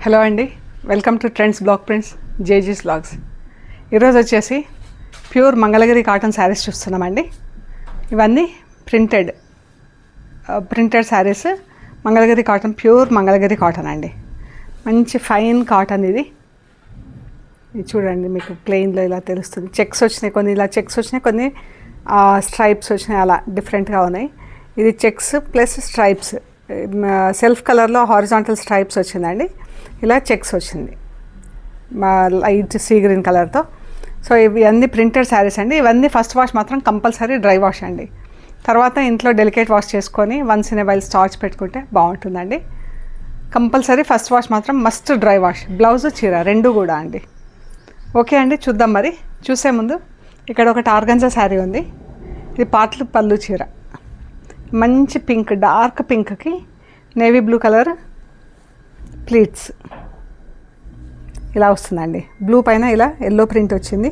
Hello అండి, welcome to trends block prints జేజీస్ blogs. ఈరోజు వచ్చేసి ప్యూర్ మంగళగిరి కాటన్ శారీస్ చూస్తున్నామండి. ఇవన్నీ printed saris, Mangalagiri cotton, pure Mangalagiri cotton అండి. మంచి ఫైన్ కాటన్ ఇది చూడండి, మీకు ప్లెయిన్లో ఇలా తెలుస్తుంది. చెక్స్ వచ్చినాయి, కొన్ని ఇలా చెక్స్ వచ్చినాయి, కొన్ని స్ట్రైప్స్ వచ్చినాయి, అలా డిఫరెంట్గా ఉన్నాయి. ఇది చెక్స్ ప్లస్ స్ట్రైప్స్, సెల్ఫ్ కలర్లో హారిజాంటల్ స్ట్రైప్స్ వచ్చిందండి. ఇలా చెక్స్ వచ్చింది లైట్ సీ గ్రీన్ కలర్తో. సో ఇవి అన్ని ప్రింటెడ్ శారీస్ అండి. ఇవన్నీ ఫస్ట్ వాష్ మాత్రం కంపల్సరీ డ్రై వాష్ అండి. తర్వాత ఇంట్లో డెలికేట్ వాష్ చేసుకొని once in a while starch పెట్టుకుంటే బాగుంటుందండి. కంపల్సరీ ఫస్ట్ వాష్ మాత్రం మస్ట్ డ్రై వాష్. బ్లౌజ్ చీర రెండు కూడా అండి. ఓకే అండి, చూద్దాం. మరి చూసే ముందు ఇక్కడ ఒకటి ఆర్గంజా శారీ ఉంది. ఇది పాటలు పళ్ళు చీర, మంచి పింక్, డార్క్ పింక్కి నేవీ బ్లూ కలర్ ప్లీట్స్ ఇలా వస్తుందండి. బ్లూ పైన ఇలా ఎల్లో ప్రింట్ వచ్చింది,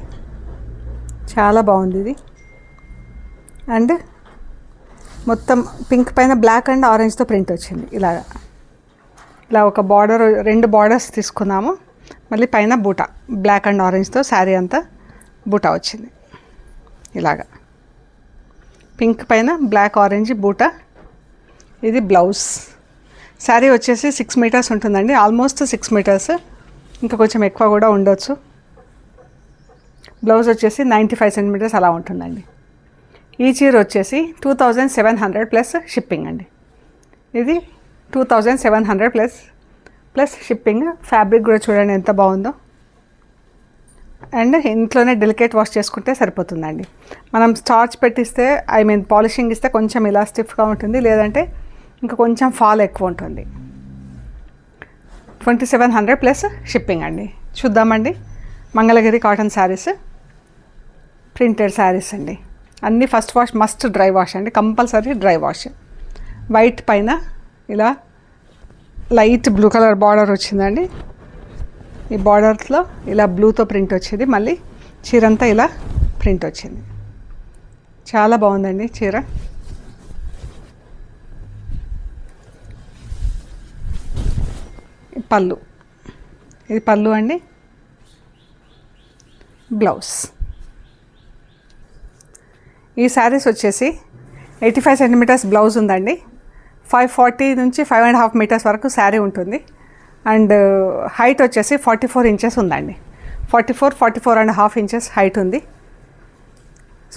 చాలా బాగుంది ఇది. అండ్ మొత్తం పింక్ పైన బ్లాక్ అండ్ ఆరెంజ్తో ప్రింట్ వచ్చింది. ఇలా ఒక బార్డర్, రెండు బార్డర్స్ తీసుకున్నాము. మళ్ళీ పైన బూటా బ్లాక్ అండ్ ఆరెంజ్తో శారీ అంతా బూటా వచ్చింది. ఇలాగా పింక్ పైన బ్లాక్ ఆరెంజ్ బూటా. ఇది బ్లౌజ్. శారీ వచ్చేసి 6 మీటర్స్ ఉంటుందండి, ఆల్మోస్ట్ 6 మీటర్స్, ఇంకా కొంచెం ఎక్కువ కూడా ఉండొచ్చు. బ్లౌజ్ వచ్చేసి 95 సెంటీమీటర్స్ అలా ఉంటుందండి. ఈ చీర వచ్చేసి 2700 ప్లస్ షిప్పింగ్ అండి. ఇది 2700 ప్లస్ షిప్పింగ్. ఫ్యాబ్రిక్ కూడా చూడండి ఎంత బాగుందో. అండ్ ఇంట్లోనే డెలికేట్ వాష్ చేసుకుంటే సరిపోతుందండి. మనం స్టార్చ్ పెట్టిస్తే, పాలిషింగ్ ఇస్తే కొంచెం ఇలా స్టిఫ్గా ఉంటుంది, లేదంటే ఇంకా కొంచెం ఫాల్ ఎక్కువ ఉంటుంది. 2700 ప్లస్ షిప్పింగ్ అండి. చూద్దామండి. మంగళగిరి కాటన్ శారీస్, ప్రింటెడ్ శారీస్ అండి. అన్నీ first wash must dry wash అండి, కంపల్సరీ డ్రై వాష్. వైట్ పైన ఇలా లైట్ బ్లూ కలర్ బార్డర్ వచ్చిందండి. ఈ బార్డర్స్లో ఇలా బ్లూతో ప్రింట్ వచ్చింది. మళ్ళీ చీరంతా ఇలా ప్రింట్ వచ్చింది. చాలా బాగుందండి చీర. పళ్ళు, ఇది పళ్ళు అండి. బ్లౌజ్. ఈ శారీస్ వచ్చేసి 85 సెంటీమీటర్స్ బ్లౌజ్ ఉందండి. 540 నుంచి 5.5 మీటర్స్ వరకు శారీ ఉంటుంది. అండ్ హైట్ వచ్చేసి 44 ఇంచెస్ ఉందండి. 44.5 ఇంచెస్ హైట్ ఉంది.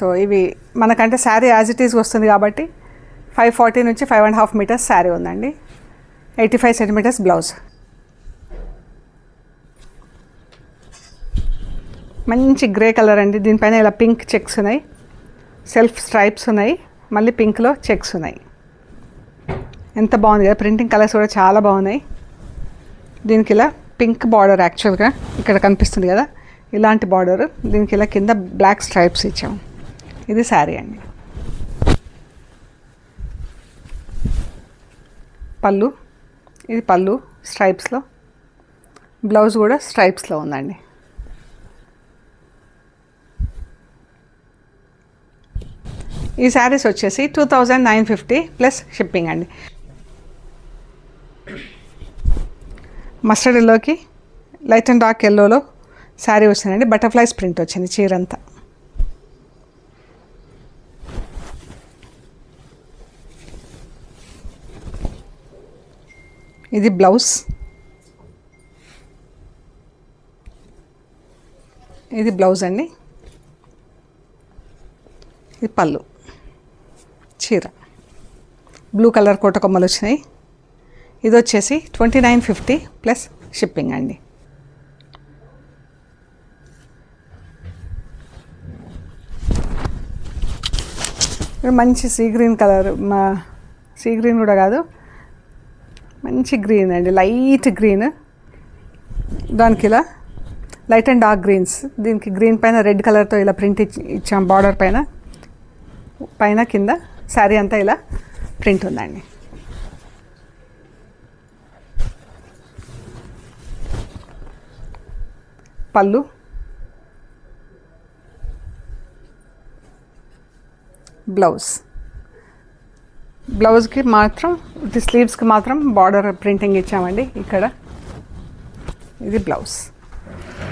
సో ఇవి మనకంటే శారీ యాజ్ ఇట్ ఈజ్ వస్తుంది కాబట్టి 540 నుంచి 5.5 మీటర్స్ శారీ ఉందండి. 85 సెంటీమీటర్స్ బ్లౌజ్. మంచి గ్రే కలర్ అండి. దీనిపైన ఇలా పింక్ చెక్స్ ఉన్నాయి, సెల్ఫ్ స్ట్రైప్స్ ఉన్నాయి, మళ్ళీ పింక్లో చెక్స్ ఉన్నాయి. ఎంత బాగుంది కదా, ప్రింటింగ్ కలర్స్ కూడా చాలా బాగున్నాయి. దీనికి ఇలా పింక్ బార్డర్, యాక్చువల్గా ఇక్కడ కనిపిస్తుంది కదా ఇలాంటి బార్డర్. దీనికి ఇలా కింద బ్లాక్ స్ట్రైప్స్ ఇచ్చాము. ఇది శారీ అండి. పళ్ళు, ఇది పళ్ళు స్ట్రైప్స్లో. బ్లౌజ్ కూడా స్ట్రైప్స్లో ఉందండి. ఈ శారీస్ వచ్చేసి 2950 ప్లస్ షిప్పింగ్ అండి. మస్టర్డ్ ఎల్లోకి లైట్ అండ్ డార్క్ ఎల్లోలో శారీ వచ్చిందండి. బటర్ఫ్లైస్ ప్రింట్ వచ్చింది చీరంతా. ఇది బ్లౌజ్. ఇది బ్లౌజ్ అండి. ఇది పళ్ళు. చీర బ్లూ కలర్ కోట కొమ్మలు వచ్చినాయి. ఇది వచ్చేసి 2950 ప్లస్ షిప్పింగ్ అండి. మంచి sea green colour, sea green కూడా కాదు, మంచి గ్రీన్ అండి, లైట్ గ్రీన్. దానికి ఇలా లైట్ అండ్ డార్క్ గ్రీన్స్. దీనికి గ్రీన్ పైన రెడ్ కలర్తో ఇలా ప్రింట్ ఇచ్చాం బార్డర్ పైన కింద శారీ అంతా ఇలా ప్రింట్ ఉందండి. పళ్ళు, బ్లౌజ్. బ్లౌజ్కి మాత్రం స్లీవ్స్కి మాత్రం బార్డర్ ప్రింటింగ్ ఇచ్చామండి. ఇక్కడ ఇది బ్లౌజ్,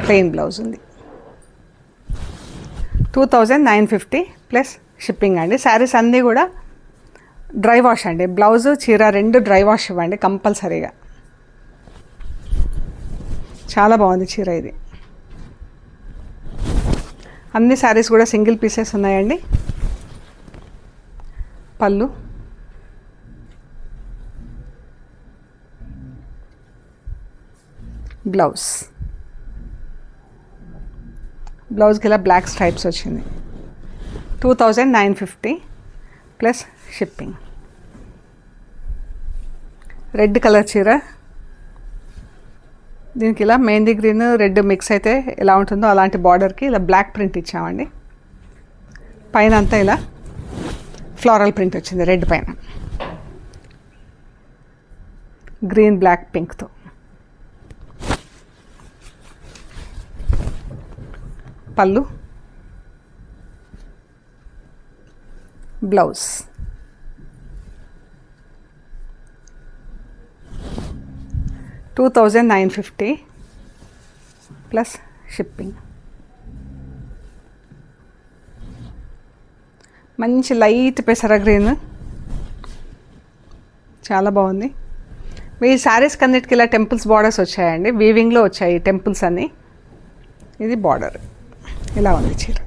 ప్లెయిన్ బ్లౌజ్ ఉంది. 2950 ప్లస్ షిప్పింగ్ అండి. శారీస్ అన్నీ కూడా డ్రై వాష్ అండి. బ్లౌజు చీర రెండు డ్రై వాష్ ఇవ్వండి కంపల్సరీగా. చాలా బాగుంది చీర ఇది. అన్ని శారీస్ కూడా సింగిల్ పీసెస్ ఉన్నాయండి. పళ్ళు, బ్లౌజ్, బ్లౌజ్కి ఇలా బ్లాక్ స్ట్రైప్స్ వచ్చింది. 2950 ప్లస్ షిప్పింగ్. రెడ్ కలర్ చీర, దీనికి ఇలా మెహందీ గ్రీన్ రెడ్ మిక్స్ అయితే ఎలా ఉంటుందో అలాంటి బార్డర్కి ఇలా బ్లాక్ ప్రింట్ ఇచ్చామండి. పైన అంతా ఇలా ఫ్లోరల్ ప్రింట్ వచ్చింది రెడ్ పైన, గ్రీన్ బ్లాక్ పింక్తో. పళ్ళు, బ్లౌజ్, $2,950 ప్లస్ షిప్పింగ్. మంచి లైట్ పెసర గ్రీన్, చాలా బాగుంది. ఈ శారీస్ కన్నిటికి ఇలా టెంపుల్స్ బార్డర్స్ వచ్చాయండి, వీవింగ్లో వచ్చాయి టెంపుల్స్ అన్నీ. ఇది బార్డర్ ఇలా ఉంది చీర.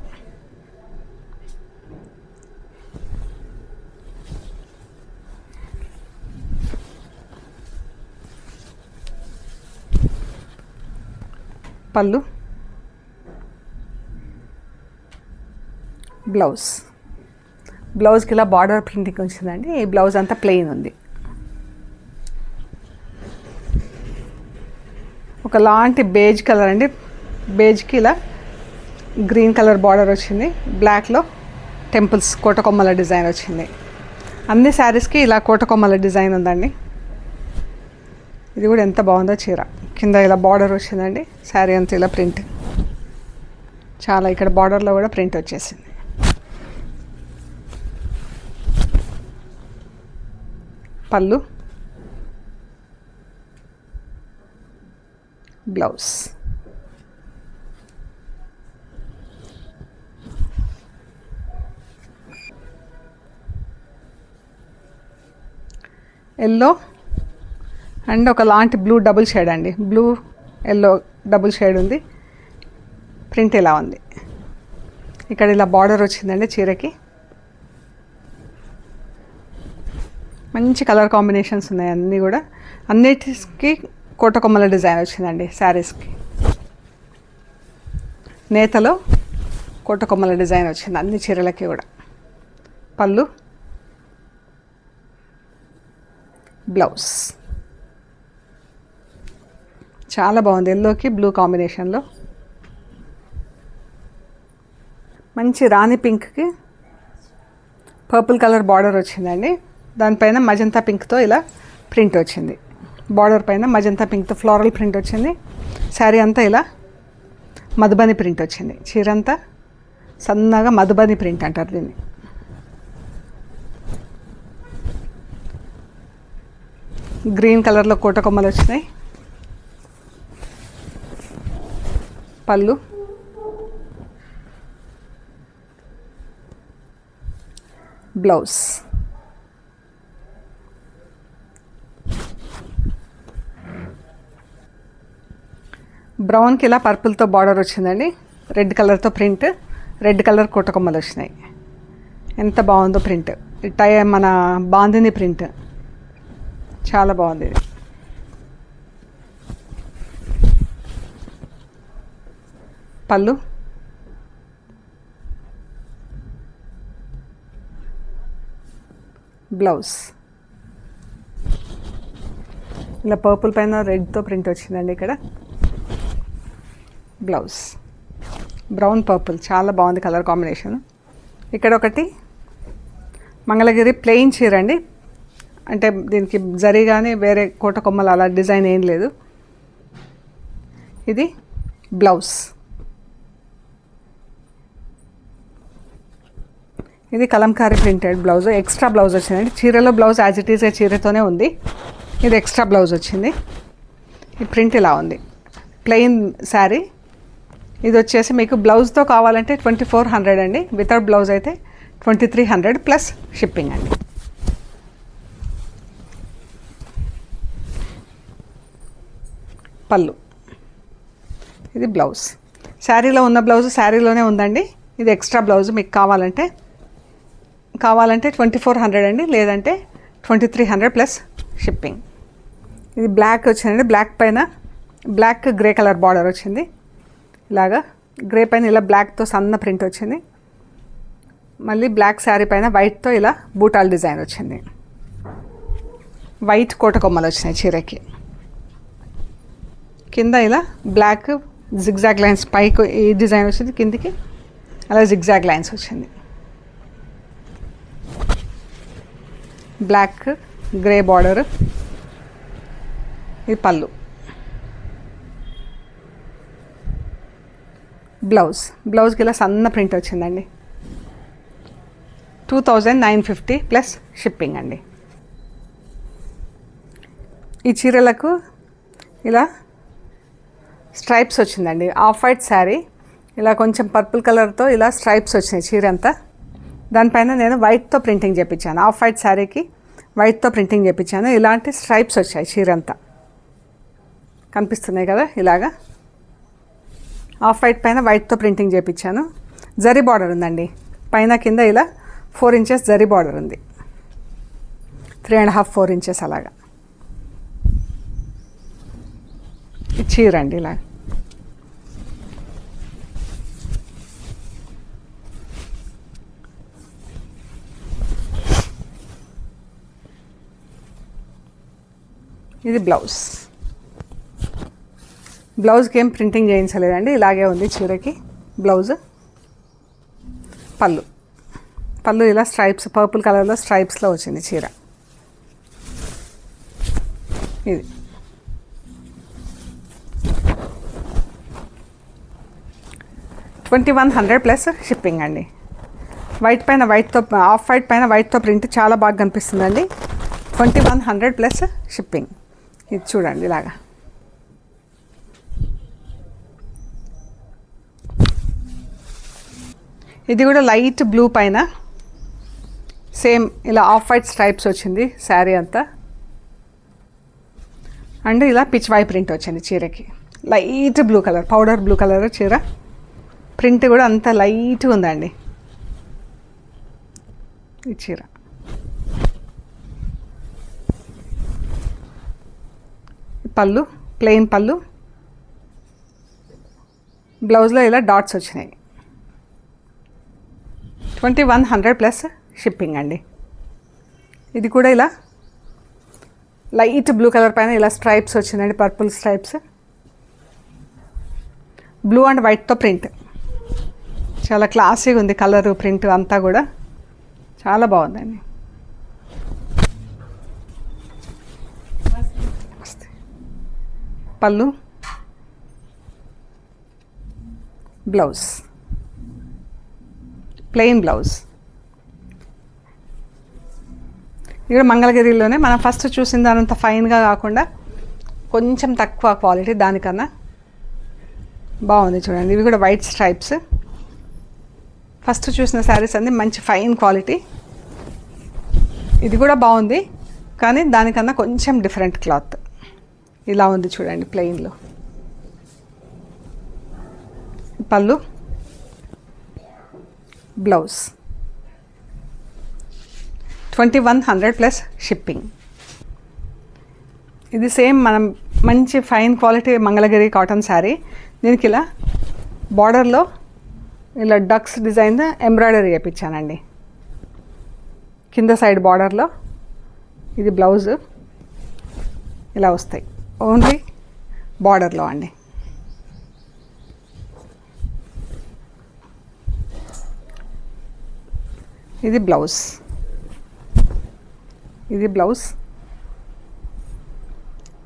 పళ్ళు, బ్లౌజ్, బ్లౌజ్కి ఇలా బార్డర్ ప్రింటింగ్ వచ్చిందండి. ఈ బ్లౌజ్ అంతా ప్లెయిన్ ఉంది. ఒకలాంటి బేజ్ కలర్ అండి. బేజ్కి ఇలా గ్రీన్ కలర్ బార్డర్ వచ్చింది, బ్లాక్లో టెంపుల్స్ కోటకొమ్మల డిజైన్ వచ్చింది. అన్ని శారీస్కి ఇలా కోటకొమ్మల డిజైన్ ఉందండి. ఇది కూడా ఎంత బాగుందో చీర. కింద ఇలా బార్డర్ వచ్చిందండి, శారీ అంతా ఇలా ప్రింట్. చాలా ఇక్కడ బార్డర్లో కూడా ప్రింట్ వచ్చేసింది. పళ్ళు, బ్లౌజ్, ఎల్లో అండ్ ఒకలాంటి బ్లూ డబుల్ షేడ్ అండి. బ్లూ ఎల్లో డబుల్ షేడ్ ఉంది. ప్రింట్ ఇలా ఉంది. ఇక్కడ ఇలా బార్డర్ వచ్చిందండి చీరకి. మంచి కలర్ కాంబినేషన్స్ ఉన్నాయి అన్నీ కూడా. అన్నిటికి కోటకొమ్మల డిజైన్ వచ్చిందండి శారీస్కి. నేతలో కోటకొమ్మల డిజైన్ వచ్చింది అన్ని చీరలకి కూడా. పళ్ళు, బ్లౌజ్, చాలా బాగుంది. ఎల్లోకి బ్లూ కాంబినేషన్లో మంచి రాణి పింక్కి పర్పుల్ కలర్ బార్డర్ వచ్చిందండి. దానిపైన మజంతా పింక్తో ఇలా ప్రింట్ వచ్చింది. బార్డర్ పైన మజంతా పింక్తో ఫ్లోరల్ ప్రింట్ వచ్చింది. శారీ అంతా ఇలా మధుబని ప్రింట్ వచ్చింది. చీర అంతా సన్నగా మధుబని ప్రింట్ అంటారు దీన్ని. గ్రీన్ కలర్లో కోటకొమ్మలు వచ్చినాయి. పళ్ళు, బ్లౌజ్, బ్రౌన్కి ఇలా పర్పుల్తో బార్డర్ వచ్చిందండి. రెడ్ కలర్తో ప్రింట్, రెడ్ కలర్ కోటకొమ్మలు వచ్చినాయి. ఎంత బాగుందో ప్రింట్. మన బాందిని ప్రింట్ చాలా బాగుంది ఇది. పళ్ళు, బ్లౌజ్, ఇలా పర్పుల్ పైన రెడ్తో ప్రింట్ వచ్చిందండి. ఇక్కడ బ్లౌజ్ బ్రౌన్ పర్పుల్ చాలా బాగుంది కలర్ కాంబినేషన్. ఇక్కడ ఒకటి మంగళగిరి ప్లెయిన్ చీర అండి. అంటే దీనికి జరీ కానీ వేరే కోటకొమ్మలు అలా డిజైన్ ఏం లేదు. ఇది బ్లౌజ్, ఇది Kalamkari printed blouse. Extra blouse వచ్చిందండి. చీరలో బ్లౌజ్ యాజ్ ఇట్ ఈజ్ చీరతోనే ఉంది. ఇది ఎక్స్ట్రా బ్లౌజ్ వచ్చింది. ఈ ప్రింట్ ఇలా ఉంది. ప్లెయిన్ శారీ. ఇది వచ్చేసి మీకు బ్లౌజ్తో కావాలంటే 2400 అండి, వితౌట్ బ్లౌజ్ అయితే 2300 ప్లస్ షిప్పింగ్ అండి. పళ్ళు, ఇది బ్లౌజ్. శారీలో ఉన్న బ్లౌజ్ శారీలోనే ఉందండి, ఇది ఎక్స్ట్రా బ్లౌజ్. మీకు కావాలంటే 2400 అండి, లేదంటే 2300 ప్లస్ షిప్పింగ్. ఇది బ్లాక్ వచ్చిందండి, బ్లాక్ పైన బ్లాక్ గ్రే కలర్ బార్డర్ వచ్చింది. ఇలాగా గ్రే పైన ఇలా బ్లాక్తో సన్న ప్రింట్ వచ్చింది. మళ్ళీ బ్లాక్ శారీ పైన వైట్తో ఇలా బూటాల్ డిజైన్ వచ్చింది. వైట్ కోట కొమ్మలు వచ్చినాయి చీరకి. కింద ఇలా బ్లాక్ జిగ్జాగ్ లైన్స్, పైకి ఈ డిజైన్ వచ్చింది, కిందికి అలా జిగ్జాగ్ లైన్స్ వచ్చింది. బ్లాక్ గ్రే బార్డర్, ఇది పళ్ళు. బ్లౌజ్కి ఇలా సన్న ప్రింట్ వచ్చిందండి. 2950 ప్లస్ షిప్పింగ్ అండి. ఈ చీరలకు ఇలా స్ట్రైప్స్ వచ్చిందండి. ఆఫ్ వైట్ శారీ, ఇలా కొంచెం పర్పుల్ కలర్తో ఇలా స్ట్రైప్స్ వచ్చినాయి చీర అంతా. దానిపైన నేను వైట్తో ప్రింటింగ్ చేయించాను. ఆఫ్ వైట్ శారీకి వైట్తో ప్రింటింగ్ చేయించాను. ఇలాంటి స్ట్రైప్స్ వచ్చాయి చీర అంతా, కనిపిస్తున్నాయి కదా. ఇలాగా ఆఫ్ వైట్ పైన వైట్తో ప్రింటింగ్ చేయించాను. జరీ బార్డర్ ఉందండి, పైన కింద ఇలా 4 ఇంచెస్ జరీ బార్డర్ ఉంది, 3.5 4 ఇంచెస్ అలాగా. ఈ చీర అండి ఇలా. ఇది బ్లౌజ్కి ఏం ప్రింటింగ్ చేయించలేదండి, ఇలాగే ఉంది చీరకి బ్లౌజ్. పళ్ళు ఇలా స్ట్రైప్స్, పర్పుల్ కలర్లో స్ట్రైప్స్లో వచ్చింది చీర. ఇది 2100 ప్లస్ షిప్పింగ్ అండి. వైట్ పైన వైట్తో, ఆఫ్ వైట్ పైన వైట్తో ప్రింట్ చాలా బాగా కనిపిస్తుందండి. 2100 ప్లస్ షిప్పింగ్. ఇది చూడండి ఇలాగా. ఇది కూడా లైట్ బ్లూ పైన సేమ్ ఇలా ఆఫ్ వైట్ స్ట్రైప్స్ వచ్చింది శారీ అంతా. అండ్ ఇలా పిచ్ వై ప్రింట్ వచ్చింది చీరకి. Light blue colour, powder blue colour చీర. ప్రింట్ కూడా అంత లైట్గా ఉందండి ఈ చీర. పళ్ళు ప్లెయిన్ పళ్ళు, బ్లౌజ్లో ఇలా డాట్స్ వచ్చినాయి. 2100 ప్లస్ షిప్పింగ్ అండి. ఇది కూడా ఇలా లైట్ బ్లూ కలర్ పైన ఇలా స్ట్రైప్స్ వచ్చిందండి, పర్పుల్ స్ట్రైప్స్. బ్లూ అండ్ వైట్తో ప్రింట్ చాలా క్లాసీగా ఉంది. కలరు ప్రింట్ అంతా కూడా చాలా బాగుందండి. పళ్ళు, బ్లౌజ్ ప్లెయిన్ బ్లౌజ్. ఇక్కడ మంగళగిరిలోనే మనం ఫస్ట్ చూసిన దానంత ఫైన్గా కాకుండా కొంచెం తక్కువ క్వాలిటీ, దానికన్నా బాగుంది చూడండి. ఇవి కూడా వైట్ స్ట్రైప్స్. ఫస్ట్ చూసిన శారీస్ అన్నీ మంచి ఫైన్ క్వాలిటీ. ఇది కూడా బాగుంది, కానీ దానికన్నా కొంచెం డిఫరెంట్ క్లాత్. ఇలా ఉంది చూడండి ప్లెయిన్లో. పళ్ళు, బ్లౌజ్ 2100 ప్లస్ షిప్పింగ్. ఇది సేమ్ మనం మంచి fine quality Mangalagiri cotton sari. దీనికి ఇలా బార్డర్లో ఇలా డక్స్ డిజైన్ ఎంబ్రాయిడరీ చేయించానండి కింద సైడ్ బార్డర్లో. ఇది బ్లౌజ్ ఇలా వస్తాయి, ఓన్లీ బార్డర్లో అండి. ఇది బ్లౌజ్,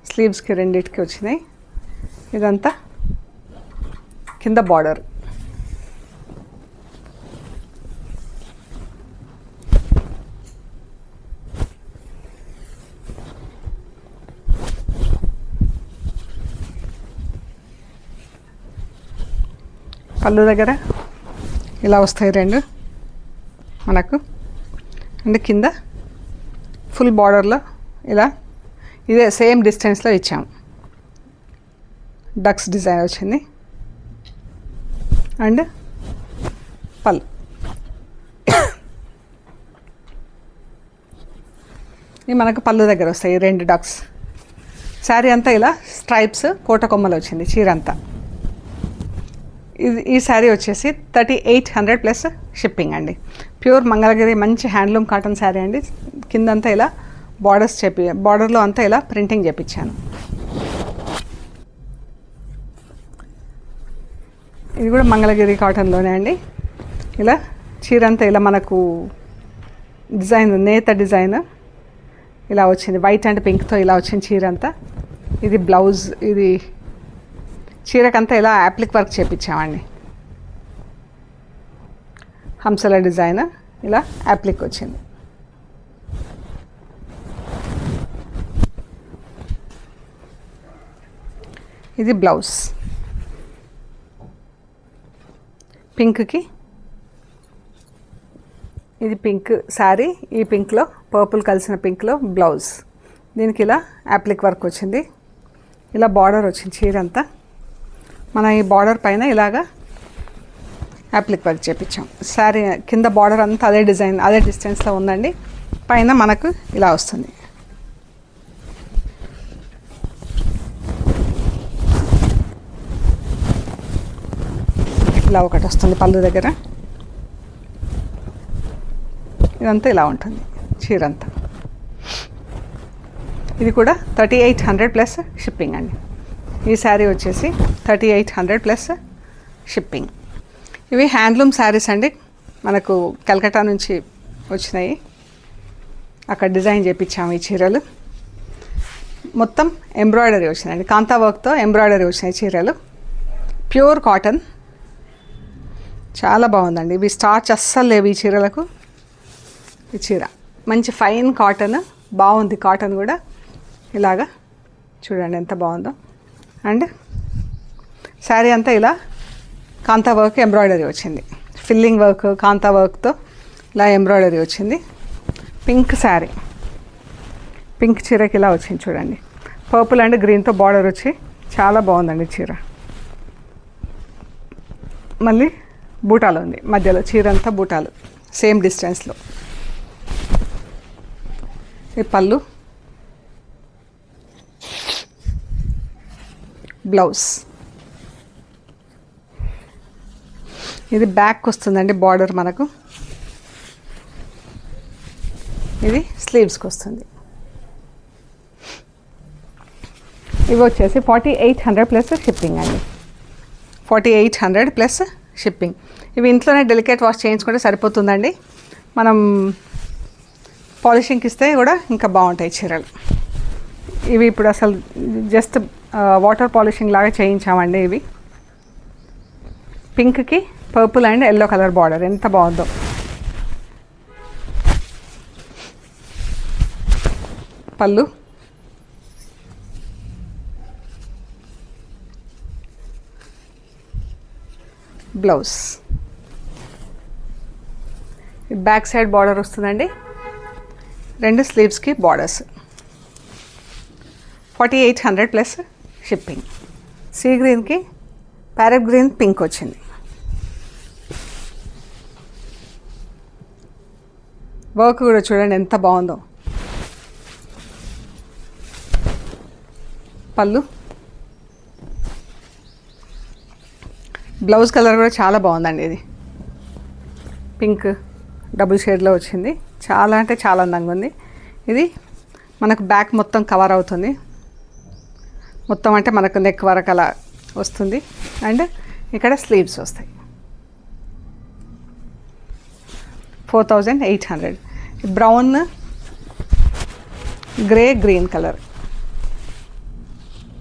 స్లీవ్స్కి రెండిటికి వచ్చినాయి. ఇదంతా కింద బార్డర్. పళ్ళు దగ్గర ఇలా వస్తాయి రెండు మనకు. అండ్ కింద ఫుల్ బార్డర్లో ఇలా ఇదే సేమ్ డిస్టెన్స్లో ఇచ్చాము. డక్స్ డిజైన్ వచ్చింది. అండ్ పళ్ళు ఇవి మనకు పళ్ళు దగ్గర వస్తాయి రెండు డక్స్. శారీ అంతా ఇలా స్ట్రైప్స్ కోట కొమ్మలు వచ్చింది చీర అంతా. ఈ శారీ వచ్చేసి 3800 ప్లస్ షిప్పింగ్ అండి. ప్యూర్ మంగళగిరి మంచి హ్యాండ్లూమ్ కాటన్ శారీ అండి. కిందంతా ఇలా బార్డర్లో అంతా ఇలా ప్రింటింగ్ చేపించాను. ఇది కూడా మంగళగిరి కాటన్లోనే అండి. ఇలా చీర అంతా ఇలా మనకు డిజైన్ నేత డిజైన్ ఇలా వచ్చింది. వైట్ అండ్ పింక్తో ఇలా వచ్చింది చీర అంతా. ఇది బ్లౌజ్. ఇది చీరకంతా ఇలా యాప్లిక్ వర్క్ చేపించామండి. హంసల డిజైన్ ఇలా యాప్లిక్ వచ్చింది. ఇది బ్లౌజ్. పింక్కి ఇది పింక్ శారీ. ఈ పింక్లో పర్పుల్ కలిసిన పింక్లో బ్లౌజ్. దీనికి ఇలా యాప్లిక్ వర్క్ వచ్చింది. ఇలా బార్డర్ వచ్చింది చీర అంతా. మన ఈ బార్డర్ పైన ఇలాగా యాప్లిక్ వర్క్ చేపించాం. శారీ కింద బార్డర్ అంతా అదే డిజైన్ అదే డిస్టెన్స్లో ఉందండి. పైన మనకు ఇలా వస్తుంది. ఇలా ఒకటి వస్తుంది పళ్ళు దగ్గర. ఇదంతా ఇలా ఉంటుంది చీర అంతా. ఇది కూడా 3800 ప్లస్ షిప్పింగ్ అండి. ఈ శారీ వచ్చేసి 3800 ప్లస్ షిప్పింగ్. ఇవి హ్యాండ్లూమ్ శారీస్ అండి. మనకు కలకత్తా నుంచి వచ్చినాయి. అక్కడ డిజైన్ చేయించాము ఈ చీరలు. మొత్తం ఎంబ్రాయిడరీ వచ్చినాయండి. కాంతా వర్క్తో ఎంబ్రాయిడరీ వచ్చినాయి చీరలు. Pure cotton. చాలా బాగుందండి. ఇవి స్టార్చ్ అస్సలు లేవు ఈ చీరలకు. ఈ చీర మంచి ఫైన్ కాటన్. బాగుంది కాటన్ కూడా. ఇలాగా చూడండి ఎంత బాగుందో. అండ్ శారీ అంతా ఇలా కాంతా వర్క్ ఎంబ్రాయిడరీ వచ్చింది. ఫిల్లింగ్ వర్క్ కాంతా వర్క్తో ఇలా ఎంబ్రాయిడరీ వచ్చింది. పింక్ శారీ. పింక్ చీరకి ఇలా వచ్చింది చూడండి. పర్పుల్ అండ్ గ్రీన్తో బార్డర్ వచ్చి చాలా బాగుందండి చీర. మళ్ళీ బూటాలు ఉంది మధ్యలో. చీర అంతా బూటాలు సేమ్ డిస్టెన్స్లో. ఈ పళ్ళు, బ్లౌజ్. ఇది బ్యాక్ వస్తుందండి బార్డర్ మనకు. ఇది స్లీవ్స్కి వస్తుంది. ఇవి వచ్చేసి 4800 ప్లస్ షిప్పింగ్ అండి. 4800 ప్లస్ షిప్పింగ్. ఇవి ఇంట్లోనే డెలికేట్ వాష్ చేయించుకుంటే సరిపోతుందండి. మనం పాలిషింగ్కి ఇస్తే కూడా ఇంకా బాగుంటాయి చీరలు. ఇవి ఇప్పుడు అసలు జస్ట్ వాటర్ పాలిషింగ్ లాగా చేయించామండి. ఇవి పింక్కి purple and yellow colour border ఎంత బాగుందో. పళ్ళు, బ్లౌజ్. బ్యాక్ సైడ్ బార్డర్ వస్తుందండి. రెండు స్లీవ్స్కి బార్డర్స్. 4800 plus shipping. సీ గ్రీన్కి ప్యారెట్ గ్రీన్ పింక్ వచ్చింది. వర్క్ కూడా చూడండి ఎంత బాగుందో. పళ్ళు, బ్లౌజ్ కలర్ కూడా చాలా బాగుందండి. ఇది పింక్ డబుల్ షేడ్లో వచ్చింది. చాలా అంటే చాలా అందంగా ఉంది. ఇది మనకు బ్యాక్ మొత్తం కవర్ అవుతుంది. మొత్తం అంటే మనకు నెక్ వరకు అలా వస్తుంది. అండ్ ఇక్కడ స్లీవ్స్ వస్తాయి. 4800. బ్రౌన్, గ్రే, గ్రీన్ కలర్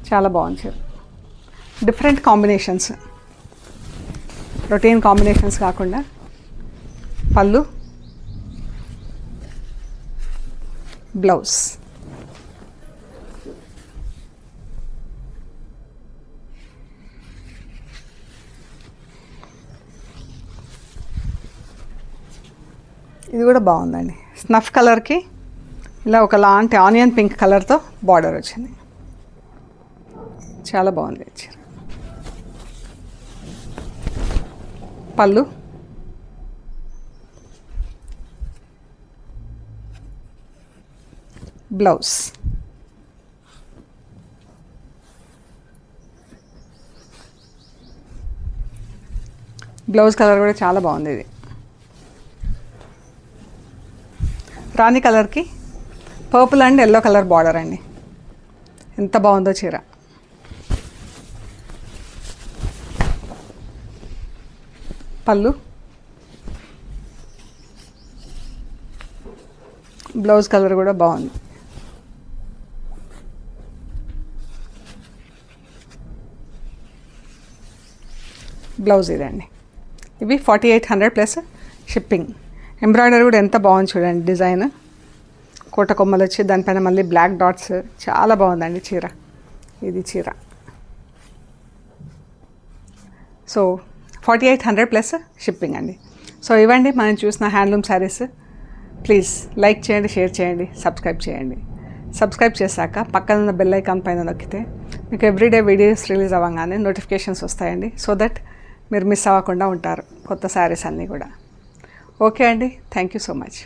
చాలా బాగుంది. డిఫరెంట్ కాంబినేషన్స్, రొటీన్ కాంబినేషన్స్ కాకుండా. పళ్ళు, బ్లౌజ్. ఇది కూడా బాగుందండి. స్నఫ్ కలర్కి ఇలా ఒకలాంటి ఆనియన్ పింక్ కలర్తో బార్డర్ వచ్చింది. చాలా బాగుంది చీర. పళ్ళు, బ్లౌజ్. బ్లౌజ్ కలర్ కూడా చాలా బాగుంది. ఇది రాణి కలర్కి purple and yellow colour border అండి. ఎంత బాగుందో చీర. పళ్ళు, బ్లౌజ్ కలర్ కూడా బాగుంది. బ్లౌజ్ ఇదండి. ఇవి 4800 ప్లస్ షిప్పింగ్. ఎంబ్రాయిడరీ కూడా ఎంత బాగుంది చూడండి. డిజైన్ కోట కొమ్మలు వచ్చి దానిపైన మళ్ళీ బ్లాక్ డాట్స్. చాలా బాగుందండి చీర. ఇది చీర. సో 4800 ప్లస్ షిప్పింగ్ అండి. సో ఇవ్వండి మనం చూసిన హ్యాండ్లూమ్ శారీస్. ప్లీజ్ లైక్ చేయండి, షేర్ చేయండి, సబ్స్క్రైబ్ చేయండి. సబ్స్క్రైబ్ చేశాక పక్కన ఉన్న బెల్ ఐకాన్ పైన నొక్కితే మీకు ఎవ్రీడే వీడియోస్ రిలీజ్ అవ్వగానే నోటిఫికేషన్స్ వస్తాయండి. సో దట్ మీరు మిస్ అవ్వకుండా ఉంటారు కొత్త శారీస్ అన్నీ కూడా. ఓకే అండి, థ్యాంక్ యూ సో మచ్.